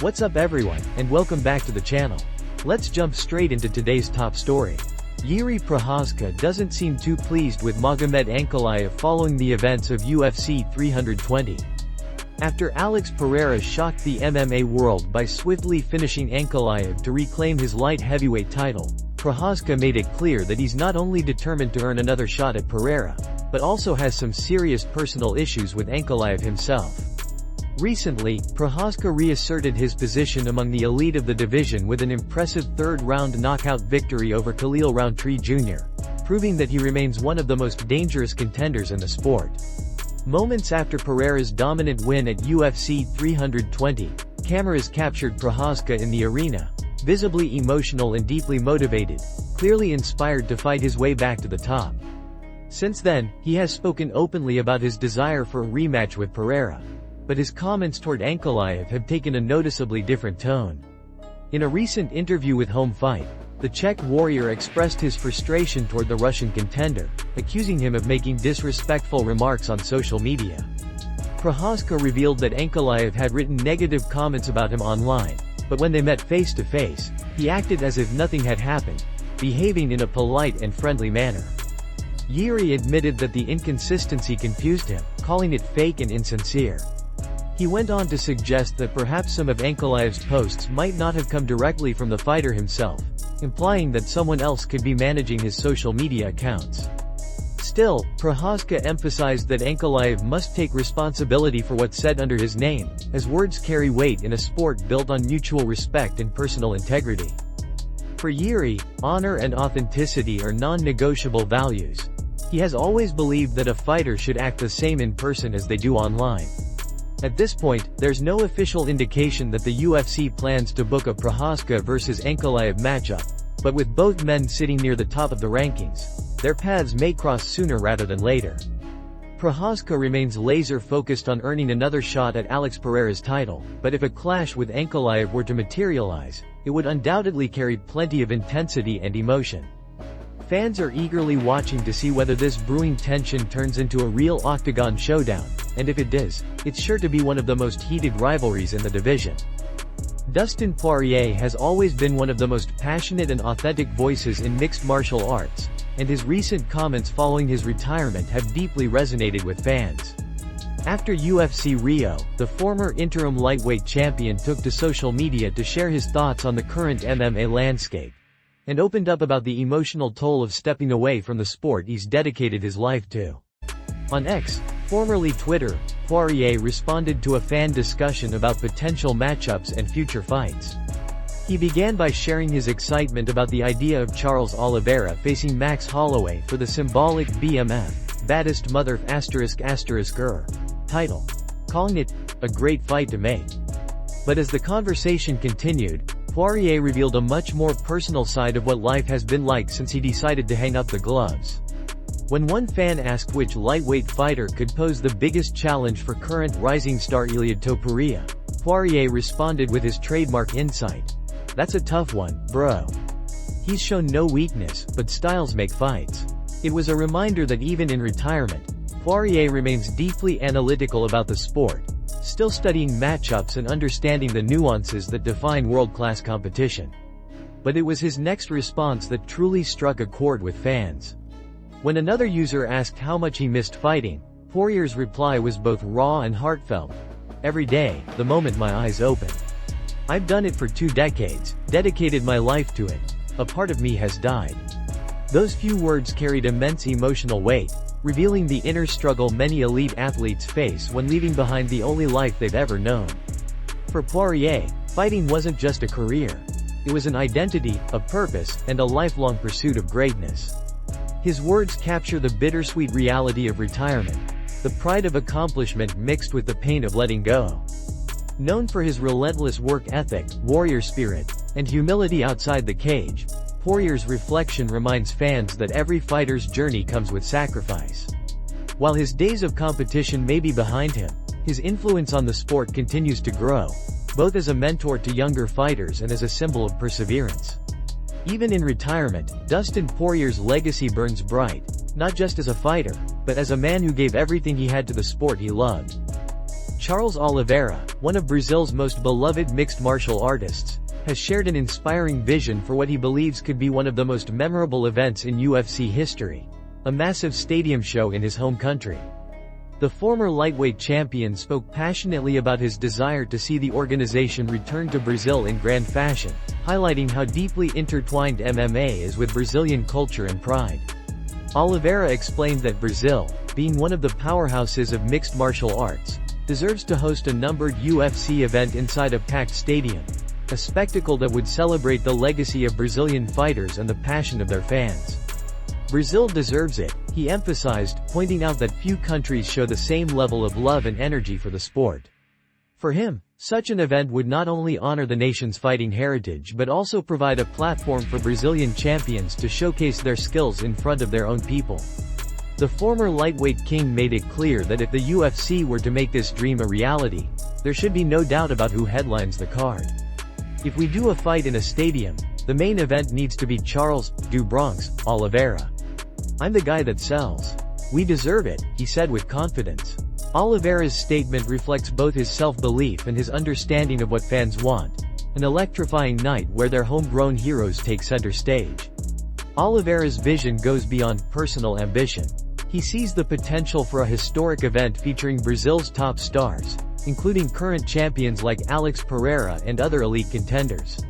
What's up everyone, and welcome back to the channel. Let's jump straight into today's top story. Yuri Prochazka doesn't seem too pleased with Magomed Ankalaev following the events of UFC 320. After Alex Pereira shocked the MMA world by swiftly finishing Ankalaev to reclaim his light heavyweight title, Prochazka made it clear that he's not only determined to earn another shot at Pereira, but also has some serious personal issues with Ankalaev himself. Recently, Prochazka reasserted his position among the elite of the division with an impressive third-round knockout victory over Khalil Rountree Jr., proving that he remains one of the most dangerous contenders in the sport. Moments after Pereira's dominant win at UFC 320, cameras captured Prochazka in the arena, visibly emotional and deeply motivated, clearly inspired to fight his way back to the top. Since then, he has spoken openly about his desire for a rematch with Pereira. But his comments toward Ankalaev have taken a noticeably different tone. In a recent interview with Home Fight, the Czech warrior expressed his frustration toward the Russian contender, accusing him of making disrespectful remarks on social media. Prochazka revealed that Ankalaev had written negative comments about him online, but when they met face-to-face, he acted as if nothing had happened, behaving in a polite and friendly manner. Yuri admitted that the inconsistency confused him, calling it fake and insincere. He went on to suggest that perhaps some of Ankalaev's posts might not have come directly from the fighter himself, implying that someone else could be managing his social media accounts. Still, Prochazka emphasized that Ankalaev must take responsibility for what's said under his name, as words carry weight in a sport built on mutual respect and personal integrity. For Yuri, honor and authenticity are non-negotiable values. He has always believed that a fighter should act the same in person as they do online. At this point, there's no official indication that the UFC plans to book a Prochazka vs Ankalaev matchup, but with both men sitting near the top of the rankings, their paths may cross sooner rather than later. Prochazka remains laser-focused on earning another shot at Alex Pereira's title, but if a clash with Ankalaev were to materialize, it would undoubtedly carry plenty of intensity and emotion. Fans are eagerly watching to see whether this brewing tension turns into a real octagon showdown, and if it does, it's sure to be one of the most heated rivalries in the division. Dustin Poirier has always been one of the most passionate and authentic voices in mixed martial arts, and his recent comments following his retirement have deeply resonated with fans. After UFC Rio, the former interim lightweight champion took to social media to share his thoughts on the current MMA landscape, and opened up about the emotional toll of stepping away from the sport he's dedicated his life to. On X, formerly Twitter, Poirier responded to a fan discussion about potential matchups and future fights. He began by sharing his excitement about the idea of Charles Oliveira facing Max Holloway for the symbolic BMF, Baddest Mother title, calling it a great fight to make. But as the conversation continued, Poirier revealed a much more personal side of what life has been like since he decided to hang up the gloves. When one fan asked which lightweight fighter could pose the biggest challenge for current rising star Iliad Topuria, Poirier responded with his trademark insight. "That's a tough one, bro. He's shown no weakness, but styles make fights." It was a reminder that even in retirement, Poirier remains deeply analytical about the sport, still studying matchups and understanding the nuances that define world-class competition. But it was his next response that truly struck a chord with fans. When another user asked how much he missed fighting, Poirier's reply was both raw and heartfelt. "Every day, the moment my eyes open. I've done it for 2 decades, dedicated my life to it. A part of me has died." Those few words carried immense emotional weight, revealing the inner struggle many elite athletes face when leaving behind the only life they've ever known. For Poirier, fighting wasn't just a career. It was an identity, a purpose, and a lifelong pursuit of greatness. His words capture the bittersweet reality of retirement, the pride of accomplishment mixed with the pain of letting go. Known for his relentless work ethic, warrior spirit, and humility outside the cage, Poirier's reflection reminds fans that every fighter's journey comes with sacrifice. While his days of competition may be behind him, his influence on the sport continues to grow, both as a mentor to younger fighters and as a symbol of perseverance. Even in retirement, Dustin Poirier's legacy burns bright, not just as a fighter, but as a man who gave everything he had to the sport he loved. Charles Oliveira, one of Brazil's most beloved mixed martial artists, has shared an inspiring vision for what he believes could be one of the most memorable events in UFC history: a massive stadium show in his home country. The former lightweight champion spoke passionately about his desire to see the organization return to Brazil in grand fashion, highlighting how deeply intertwined MMA is with Brazilian culture and pride. Oliveira explained that Brazil, being one of the powerhouses of mixed martial arts, deserves to host a numbered UFC event inside a packed stadium, a spectacle that would celebrate the legacy of Brazilian fighters and the passion of their fans. Brazil deserves it, he emphasized, pointing out that few countries show the same level of love and energy for the sport. For him, such an event would not only honor the nation's fighting heritage but also provide a platform for Brazilian champions to showcase their skills in front of their own people. The former lightweight king made it clear that if the UFC were to make this dream a reality, there should be no doubt about who headlines the card. If we do a fight in a stadium, the main event needs to be Charles "Du Bronx" Oliveira. I'm the guy that sells. We deserve it, he said with confidence. Oliveira's statement reflects both his self-belief and his understanding of what fans want: an electrifying night where their homegrown heroes take center stage. Oliveira's vision goes beyond personal ambition. He sees the potential for a historic event featuring Brazil's top stars, including current champions like Alex Pereira and other elite contenders.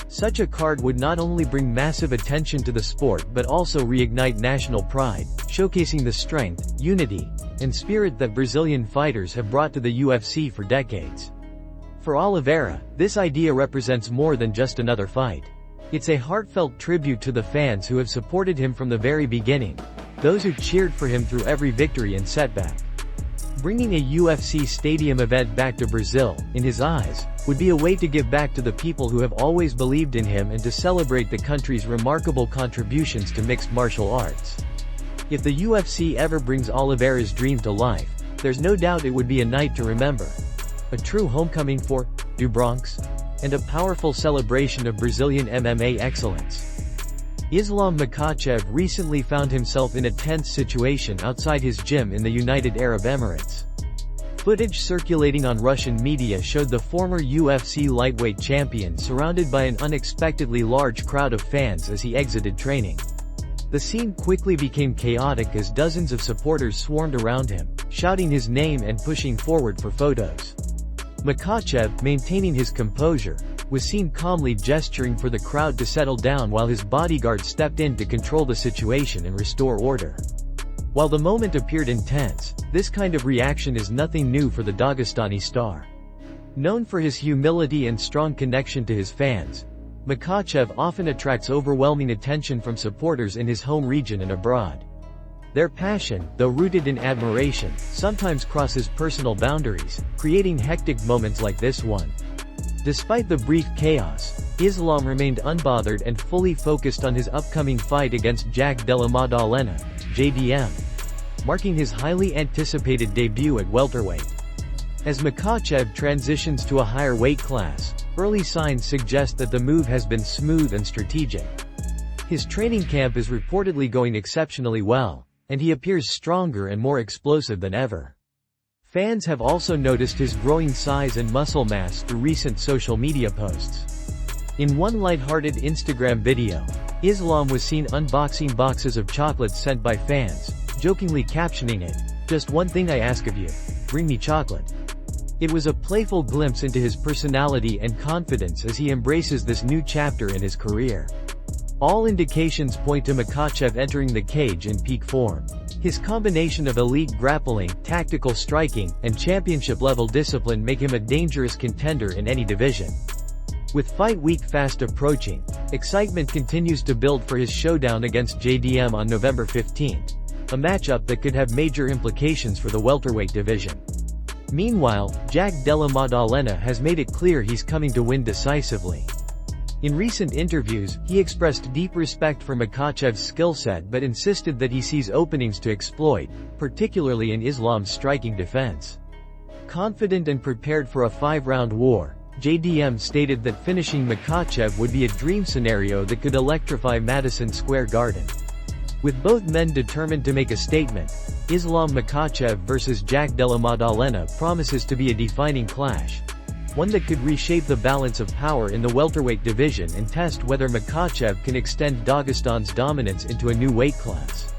Such a card would not only bring massive attention to the sport but also reignite national pride, showcasing the strength, unity, and spirit that Brazilian fighters have brought to the UFC for decades. For Oliveira, this idea represents more than just another fight. It's a heartfelt tribute to the fans who have supported him from the very beginning, those who cheered for him through every victory and setback. Bringing a UFC stadium event back to Brazil, in his eyes, would be a way to give back to the people who have always believed in him and to celebrate the country's remarkable contributions to mixed martial arts. If the UFC ever brings Oliveira's dream to life, there's no doubt it would be a night to remember. A true homecoming for Du Bronx, and a powerful celebration of Brazilian MMA excellence. Islam Makhachev recently found himself in a tense situation outside his gym in the United Arab Emirates. Footage circulating on Russian media showed the former UFC lightweight champion surrounded by an unexpectedly large crowd of fans as he exited training. The scene quickly became chaotic as dozens of supporters swarmed around him, shouting his name and pushing forward for photos. Makhachev, maintaining his composure, was seen calmly gesturing for the crowd to settle down while his bodyguard stepped in to control the situation and restore order. While the moment appeared intense, this kind of reaction is nothing new for the Dagestani star. Known for his humility and strong connection to his fans, Makhachev often attracts overwhelming attention from supporters in his home region and abroad. Their passion, though rooted in admiration, sometimes crosses personal boundaries, creating hectic moments like this one. Despite the brief chaos, Islam remained unbothered and fully focused on his upcoming fight against Jack Della Maddalena, JDM, marking his highly anticipated debut at welterweight. As Makhachev transitions to a higher weight class, early signs suggest that the move has been smooth and strategic. His training camp is reportedly going exceptionally well, and he appears stronger and more explosive than ever. Fans have also noticed his growing size and muscle mass through recent social media posts. In one lighthearted Instagram video, Islam was seen unboxing boxes of chocolates sent by fans, jokingly captioning it, "Just one thing I ask of you, bring me chocolate." It was a playful glimpse into his personality and confidence as he embraces this new chapter in his career. All indications point to Makhachev entering the cage in peak form. His combination of elite grappling, tactical striking, and championship-level discipline make him a dangerous contender in any division. With fight week fast approaching, excitement continues to build for his showdown against JDM on November 15th, a matchup that could have major implications for the welterweight division. Meanwhile, Jack Della Maddalena has made it clear he's coming to win decisively. In recent interviews, he expressed deep respect for Makhachev's skill set but insisted that he sees openings to exploit, particularly in Islam's striking defense. Confident and prepared for a 5-round war, JDM stated that finishing Makhachev would be a dream scenario that could electrify Madison Square Garden. With both men determined to make a statement, Islam Makhachev vs Jack Della Maddalena promises to be a defining clash. One that could reshape the balance of power in the welterweight division and test whether Makhachev can extend Dagestan's dominance into a new weight class.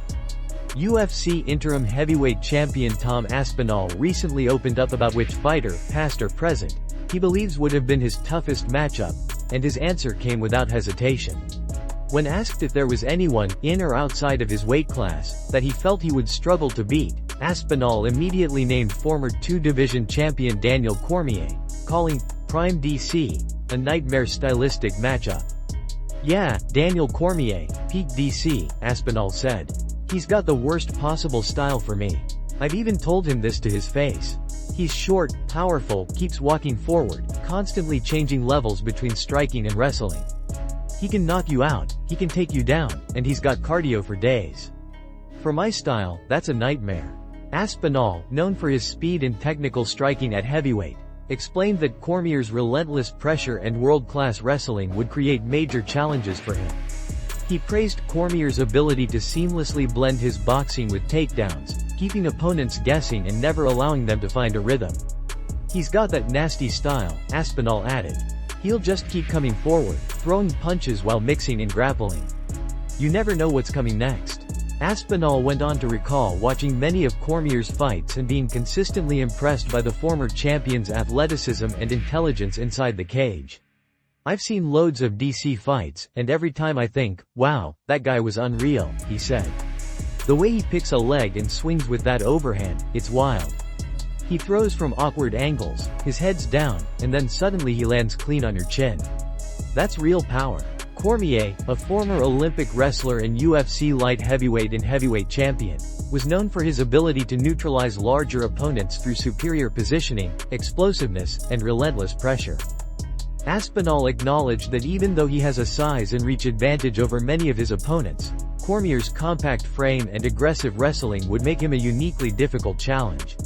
UFC interim heavyweight champion Tom Aspinall recently opened up about which fighter, past or present, he believes would have been his toughest matchup, and his answer came without hesitation. When asked if there was anyone, in or outside of his weight class, that he felt he would struggle to beat, Aspinall immediately named former two-division champion Daniel Cormier, calling Prime DC a nightmare stylistic matchup. "Yeah, Daniel Cormier, peak DC," Aspinall said. "He's got the worst possible style for me. I've even told him this to his face. He's short, powerful, keeps walking forward, constantly changing levels between striking and wrestling. He can knock you out, he can take you down, and he's got cardio for days. For my style, that's a nightmare." Aspinall, known for his speed and technical striking at heavyweight, explained that Cormier's relentless pressure and world-class wrestling would create major challenges for him. He praised Cormier's ability to seamlessly blend his boxing with takedowns, keeping opponents guessing and never allowing them to find a rhythm. "He's got that nasty style," Aspinall added. "He'll just keep coming forward, throwing punches while mixing and grappling. You never know what's coming next." Aspinall went on to recall watching many of Cormier's fights and being consistently impressed by the former champion's athleticism and intelligence inside the cage. "I've seen loads of DC fights, and every time I think, wow, that guy was unreal," he said. "The way he picks a leg and swings with that overhand, it's wild. He throws from awkward angles, his head's down, and then suddenly he lands clean on your chin. That's real power." Cormier, a former Olympic wrestler and UFC light heavyweight and heavyweight champion, was known for his ability to neutralize larger opponents through superior positioning, explosiveness, and relentless pressure. Aspinall acknowledged that even though he has a size and reach advantage over many of his opponents, Cormier's compact frame and aggressive wrestling would make him a uniquely difficult challenge.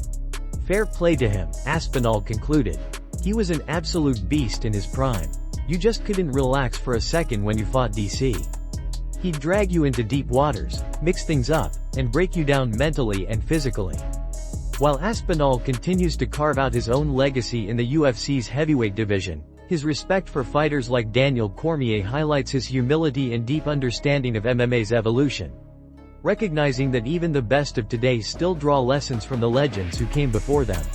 "Fair play to him," Aspinall concluded. "He was an absolute beast in his prime. You just couldn't relax for a second when you fought DC. He'd drag you into deep waters, mix things up, and break you down mentally and physically." While Aspinall continues to carve out his own legacy in the UFC's heavyweight division, his respect for fighters like Daniel Cormier highlights his humility and deep understanding of MMA's evolution. Recognizing that even the best of today still draw lessons from the legends who came before them.